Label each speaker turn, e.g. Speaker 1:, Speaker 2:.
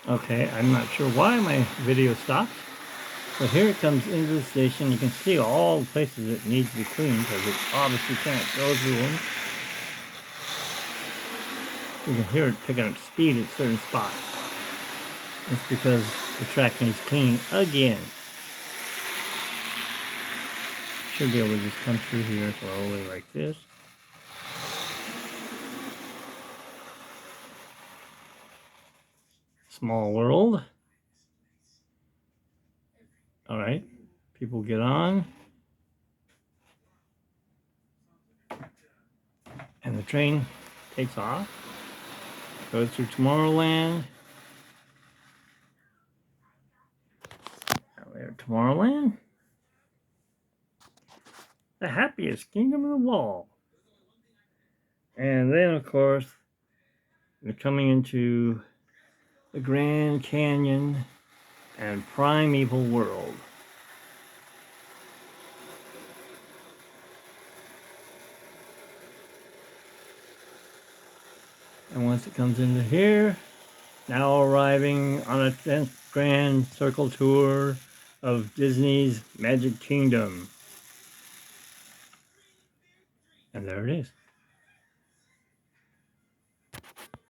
Speaker 1: Okay, I'm not sure why my video stopped. But here it comes into the station. You can see all the places it needs to be cleaned because it obviously can't go through them. You can hear it picking up speed at certain spots. It's because the track needs cleaning again. Should be able to just come through here slowly like this. Small world. All right, people get on. And the train takes off. Goes through Tomorrowland. There, Tomorrowland. The happiest kingdom of the wall. And then, of course, we're coming into the Grand Canyon and Primeval World. And once it comes into here, now arriving on a 10th Grand Circle Tour of Disney's Magic Kingdom. And there it is.